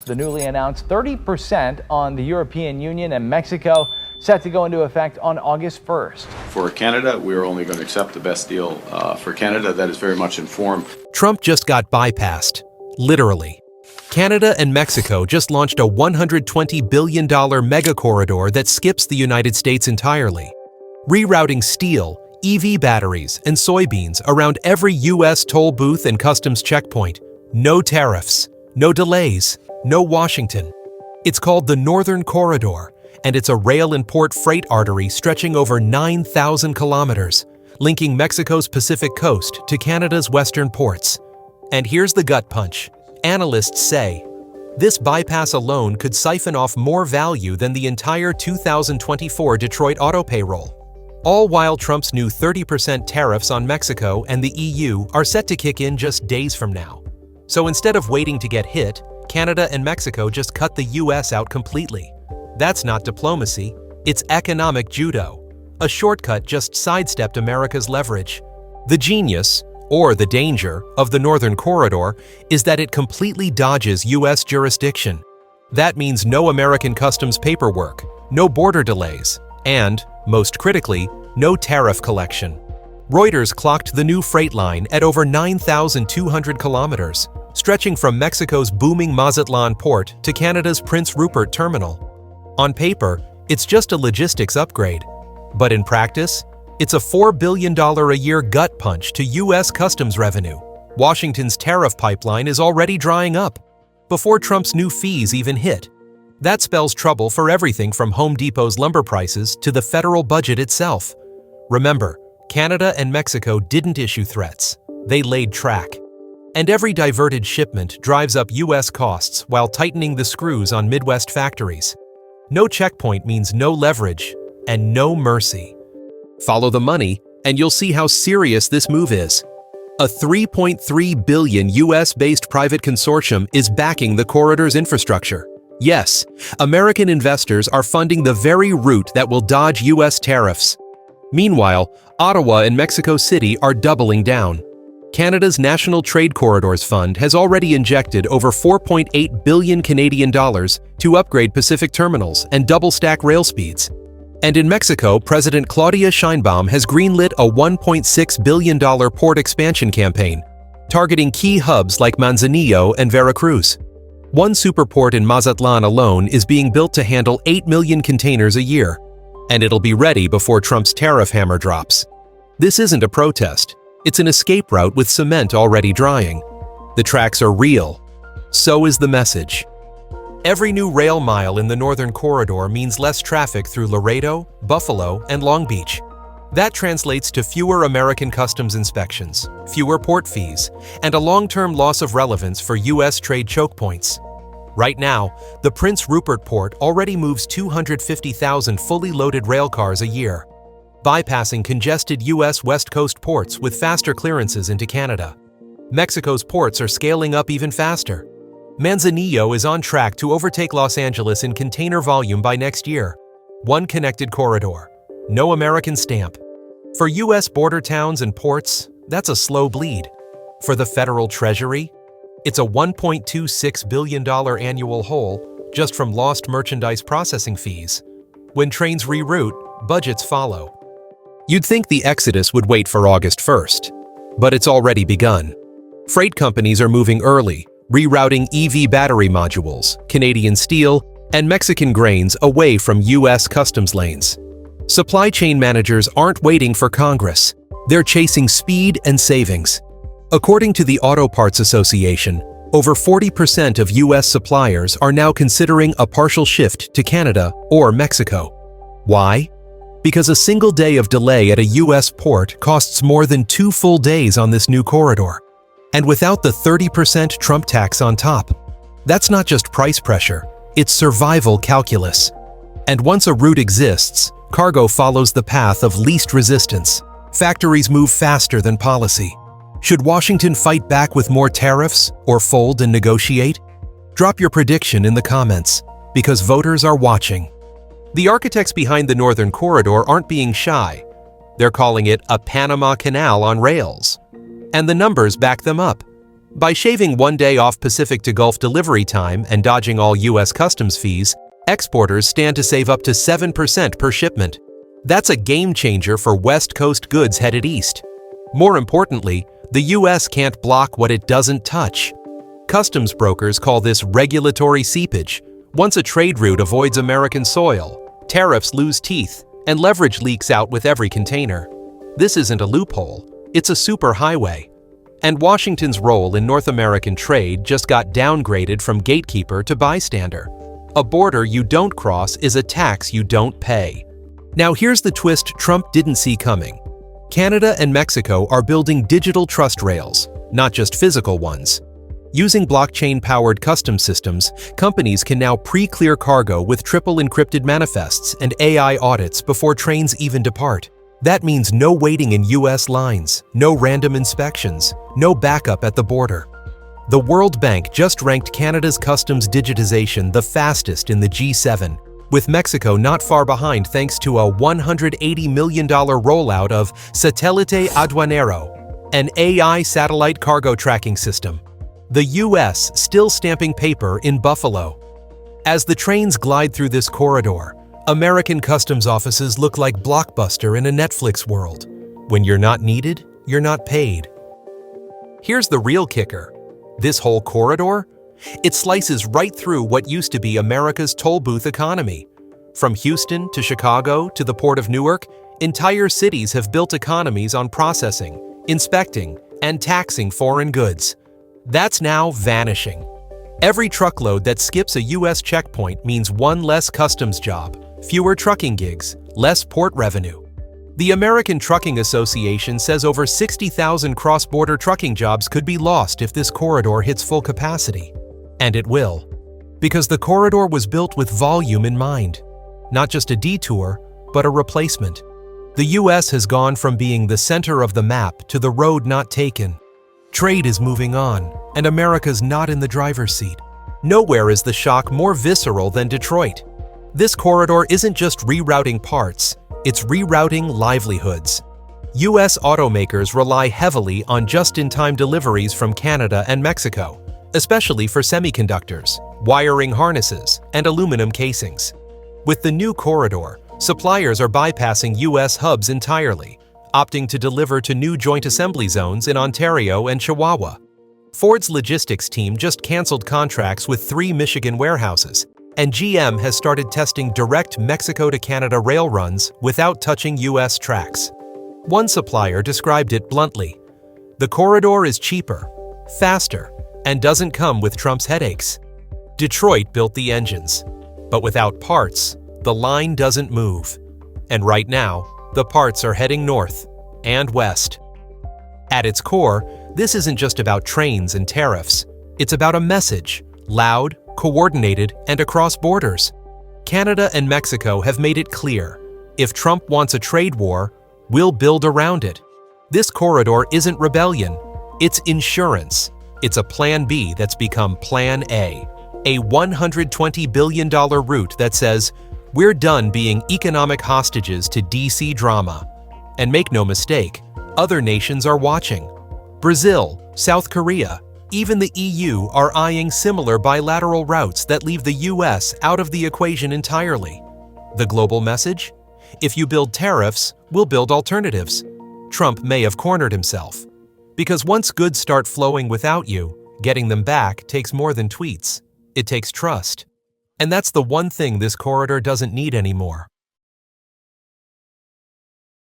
The newly announced 30% on the European Union and Mexico set to go into effect on August 1st. For Canada, we are only going to accept the best deal for Canada. That is very much informed. Trump just got bypassed, literally. Canada and Mexico just launched a $120 billion mega corridor that skips the United States entirely, rerouting steel, EV batteries, and soybeans around every U.S. toll booth and customs checkpoint. No tariffs, no delays, no Washington. It's called the Northern Corridor, and it's a rail and port freight artery stretching over 9,000 kilometers, linking Mexico's Pacific coast to Canada's western ports. And here's the gut punch. Analysts say this bypass alone could siphon off more value than the entire 2024 Detroit auto payroll. All while Trump's new 30% tariffs on Mexico and the EU are set to kick in just days from now. So instead of waiting to get hit, Canada and Mexico just cut the US out completely. That's not diplomacy, it's economic judo. A shortcut just sidestepped America's leverage. The genius, or the danger, of the Northern Corridor is that it completely dodges US jurisdiction. That means no American customs paperwork, no border delays, and, most critically, no tariff collection. Reuters clocked the new freight line at over 9,200 kilometers, stretching from Mexico's booming Mazatlan port to Canada's Prince Rupert terminal. On paper, it's just a logistics upgrade, but in practice, it's a $4 billion a year gut punch to U.S. customs revenue. Washington's tariff pipeline is already drying up, before Trump's new fees even hit. That spells trouble for everything from Home Depot's lumber prices to the federal budget itself. Remember, Canada and Mexico didn't issue threats, they laid track. And every diverted shipment drives up U.S. costs while tightening the screws on Midwest factories. No checkpoint means no leverage and no mercy. Follow the money, and you'll see how serious this move is. A $3.3 billion US-based private consortium is backing the corridor's infrastructure. Yes, American investors are funding the very route that will dodge US tariffs. Meanwhile, Ottawa and Mexico City are doubling down. Canada's National Trade Corridors Fund has already injected over $4.8 billion Canadian dollars to upgrade Pacific terminals and double-stack rail speeds. And in Mexico, President Claudia Sheinbaum has greenlit a $1.6 billion port expansion campaign, targeting key hubs like Manzanillo and Veracruz. One superport in Mazatlan alone is being built to handle 8 million containers a year, and it'll be ready before Trump's tariff hammer drops. This isn't a protest. It's an escape route with cement already drying. The tracks are real. So is the message. Every new rail mile in the Northern Corridor means less traffic through Laredo, Buffalo, and Long Beach. That translates to fewer American customs inspections, fewer port fees, and a long-term loss of relevance for U.S. trade choke points. Right now, the Prince Rupert port already moves 250,000 fully loaded rail cars a year, bypassing congested U.S. West Coast ports with faster clearances into Canada. Mexico's ports are scaling up even faster. Manzanillo is on track to overtake Los Angeles in container volume by next year. One connected corridor, no American stamp. For U.S. border towns and ports, that's a slow bleed. For the federal treasury, it's a $1.26 billion annual hole just from lost merchandise processing fees. When trains reroute, budgets follow. You'd think the exodus would wait for August 1st, but it's already begun. Freight companies are moving early, rerouting EV battery modules, Canadian steel, and Mexican grains away from U.S. customs lanes. Supply chain managers aren't waiting for Congress. They're chasing speed and savings. According to the Auto Parts Association, over 40% of U.S. suppliers are now considering a partial shift to Canada or Mexico. Why? Because a single day of delay at a U.S. port costs more than 2 full days on this new corridor. And without the 30% Trump tax on top. That's not just price pressure, it's survival calculus. And once a route exists, cargo follows the path of least resistance. Factories move faster than policy. Should Washington fight back with more tariffs or fold and negotiate? Drop your prediction in the comments, because voters are watching. The architects behind the Northern Corridor aren't being shy. They're calling it a Panama Canal on rails. And the numbers back them up. By shaving 1 day off Pacific to Gulf delivery time and dodging all U.S. customs fees, exporters stand to save up to 7% per shipment. That's a game changer for West Coast goods headed east. More importantly, the U.S. can't block what it doesn't touch. Customs brokers call this regulatory seepage. Once a trade route avoids American soil, tariffs lose teeth, and leverage leaks out with every container. This isn't a loophole, it's a superhighway. And Washington's role in North American trade just got downgraded from gatekeeper to bystander. A border you don't cross is a tax you don't pay. Now here's the twist Trump didn't see coming. Canada and Mexico are building digital trust rails, not just physical ones. Using blockchain-powered customs systems, companies can now pre-clear cargo with triple encrypted manifests and AI audits before trains even depart. That means no waiting in U.S. lines, no random inspections, no backup at the border. The World Bank just ranked Canada's customs digitization the fastest in the G7, with Mexico not far behind thanks to a $180 million rollout of Satélite Aduanero, an AI satellite cargo tracking system. The U.S. still stamping paper in Buffalo. As the trains glide through this corridor, American customs offices look like Blockbuster in a Netflix world. When you're not needed, you're not paid. Here's the real kicker. This whole corridor? It slices right through what used to be America's toll booth economy. From Houston to Chicago to the Port of Newark, entire cities have built economies on processing, inspecting, and taxing foreign goods. That's now vanishing. Every truckload that skips a U.S. checkpoint means one less customs job, fewer trucking gigs, less port revenue. The American Trucking Association says over 60,000 cross-border trucking jobs could be lost if this corridor hits full capacity. And it will. Because the corridor was built with volume in mind. Not just a detour, but a replacement. The U.S. has gone from being the center of the map to the road not taken. Trade is moving on, and America's not in the driver's seat. Nowhere is the shock more visceral than Detroit. This corridor isn't just rerouting parts, it's rerouting livelihoods. U.S. automakers rely heavily on just-in-time deliveries from Canada and Mexico, especially for semiconductors, wiring harnesses, and aluminum casings. With the new corridor, suppliers are bypassing U.S. hubs entirely, opting to deliver to new joint assembly zones in Ontario and Chihuahua. Ford's logistics team just canceled contracts with 3 Michigan warehouses, and GM has started testing direct Mexico to Canada rail runs without touching U.S. tracks. One supplier described it bluntly. The corridor is cheaper, faster, and doesn't come with Trump's headaches. Detroit built the engines, but without parts, the line doesn't move. And right now, the parts are heading north and west. At its core, this isn't just about trains and tariffs. It's about a message, loud, coordinated, and across borders. Canada and Mexico have made it clear, if Trump wants a trade war, we'll build around it. This corridor isn't rebellion, it's insurance. It's a Plan B that's become Plan A $120 billion route that says, we're done being economic hostages to DC drama. And make no mistake, other nations are watching. Brazil, South Korea, even the EU are eyeing similar bilateral routes that leave the US out of the equation entirely. The global message? If you build tariffs, we'll build alternatives. Trump may have cornered himself. Because once goods start flowing without you, getting them back takes more than tweets. It takes trust. And that's the one thing this corridor doesn't need anymore.